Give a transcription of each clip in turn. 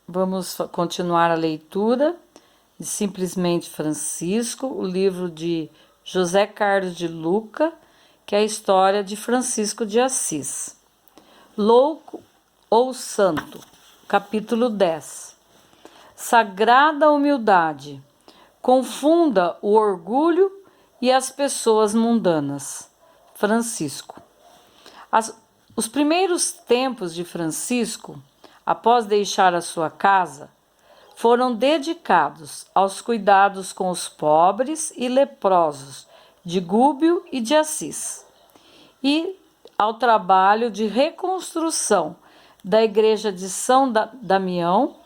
Vamos continuar a leitura de Simplesmente Francisco, o livro de José Carlos de Luca, que é a história de Francisco de Assis. Louco ou Santo, capítulo 10. Sagrada humildade, confunda o orgulho e as pessoas mundanas. Francisco. Os primeiros tempos de Francisco, após deixar a sua casa, foram dedicados aos cuidados com os pobres e leprosos de Gúbio e de Assis, e ao trabalho de reconstrução da igreja de São Damião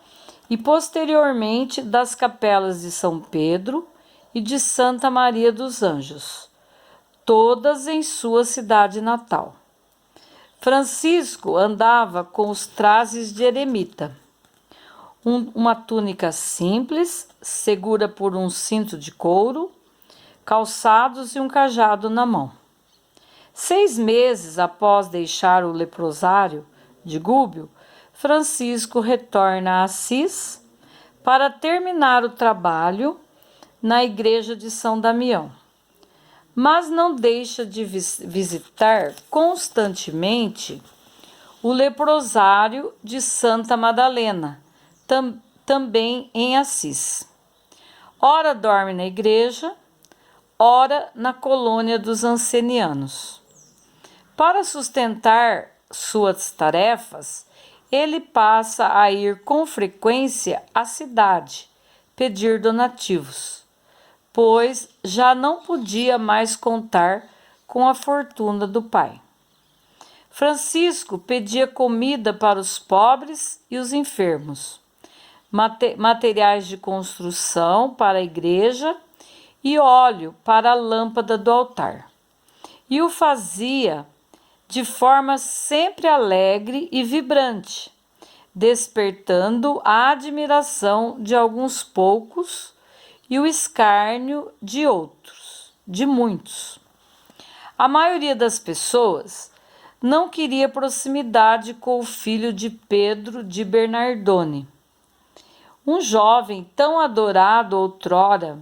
e posteriormente das capelas de São Pedro e de Santa Maria dos Anjos, todas em sua cidade natal. Francisco andava com os trajes de eremita, uma túnica simples, segura por um cinto de couro, calçados e um cajado na mão. 6 meses após deixar o leprosário de Gúbio, Francisco retorna a Assis para terminar o trabalho na igreja de São Damião, mas não deixa de visitar constantemente o leprosário de Santa Madalena, também em Assis. Ora dorme na igreja, ora na colônia dos ancenianos. Para sustentar suas tarefas, ele passa a ir com frequência à cidade pedir donativos, pois já não podia mais contar com a fortuna do pai. Francisco pedia comida para os pobres e os enfermos, materiais de construção para a igreja e óleo para a lâmpada do altar. E o fazia de forma sempre alegre e vibrante, despertando a admiração de alguns poucos e o escárnio de muitos. A maioria das pessoas não queria proximidade com o filho de Pedro de Bernardone, um jovem tão adorado outrora,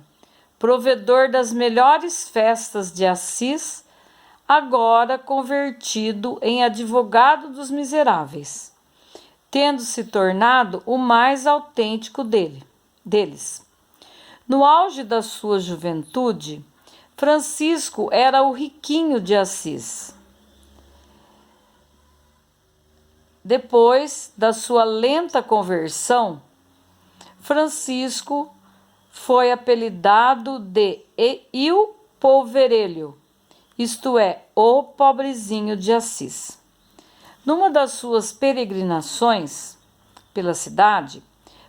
provedor das melhores festas de Assis, agora convertido em advogado dos miseráveis, tendo se tornado o mais autêntico deles. No auge da sua juventude, Francisco era o riquinho de Assis. Depois da sua lenta conversão, Francisco foi apelidado de Il Poverello, isto é, o pobrezinho de Assis. Numa das suas peregrinações pela cidade,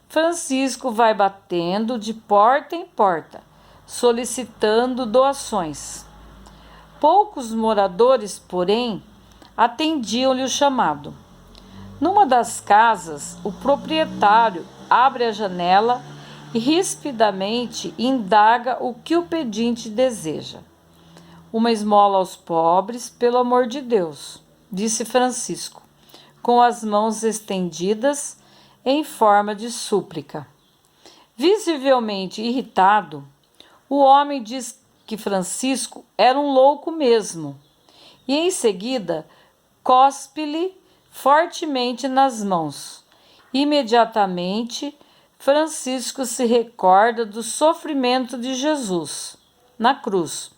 Francisco vai batendo de porta em porta, solicitando doações. Poucos moradores, porém, atendiam-lhe o chamado. Numa das casas, o proprietário abre a janela e rispidamente indaga o que o pedinte deseja. Uma esmola aos pobres, pelo amor de Deus, disse Francisco, com as mãos estendidas em forma de súplica. Visivelmente irritado, o homem diz que Francisco era um louco mesmo e em seguida cospe-lhe fortemente nas mãos. Imediatamente, Francisco se recorda do sofrimento de Jesus na cruz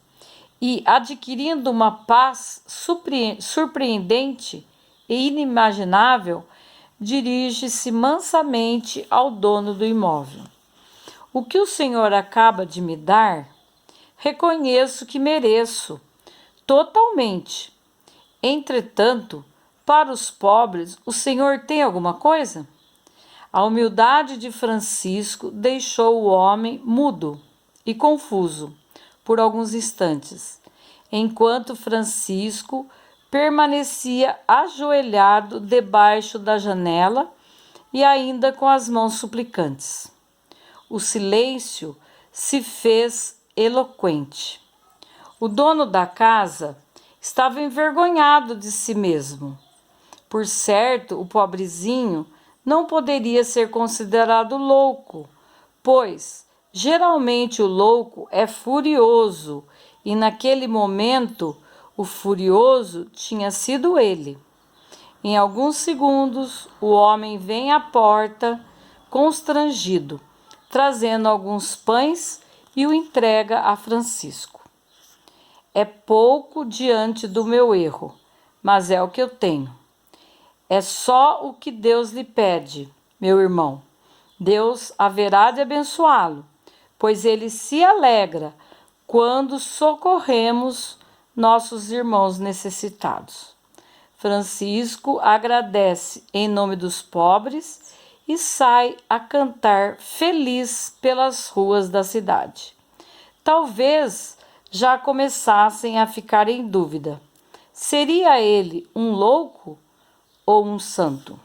e, adquirindo uma paz surpreendente e inimaginável, dirige-se mansamente ao dono do imóvel. O que o Senhor acaba de me dar, reconheço que mereço totalmente. Entretanto, para os pobres, o Senhor tem alguma coisa? A humildade de Francisco deixou o homem mudo e confuso por alguns instantes, enquanto Francisco permanecia ajoelhado debaixo da janela e ainda com as mãos suplicantes. O silêncio se fez eloquente. O dono da casa estava envergonhado de si mesmo. Por certo, o pobrezinho não poderia ser considerado louco, pois geralmente o louco é furioso e naquele momento o furioso tinha sido ele. Em alguns segundos, o homem vem à porta, constrangido, trazendo alguns pães e o entrega a Francisco. É pouco diante do meu erro, mas é o que eu tenho. É só o que Deus lhe pede, meu irmão. Deus haverá de abençoá-lo, pois ele se alegra quando socorremos nossos irmãos necessitados. Francisco agradece em nome dos pobres e sai a cantar feliz pelas ruas da cidade. Talvez já começassem a ficar em dúvida: seria ele um louco ou um santo?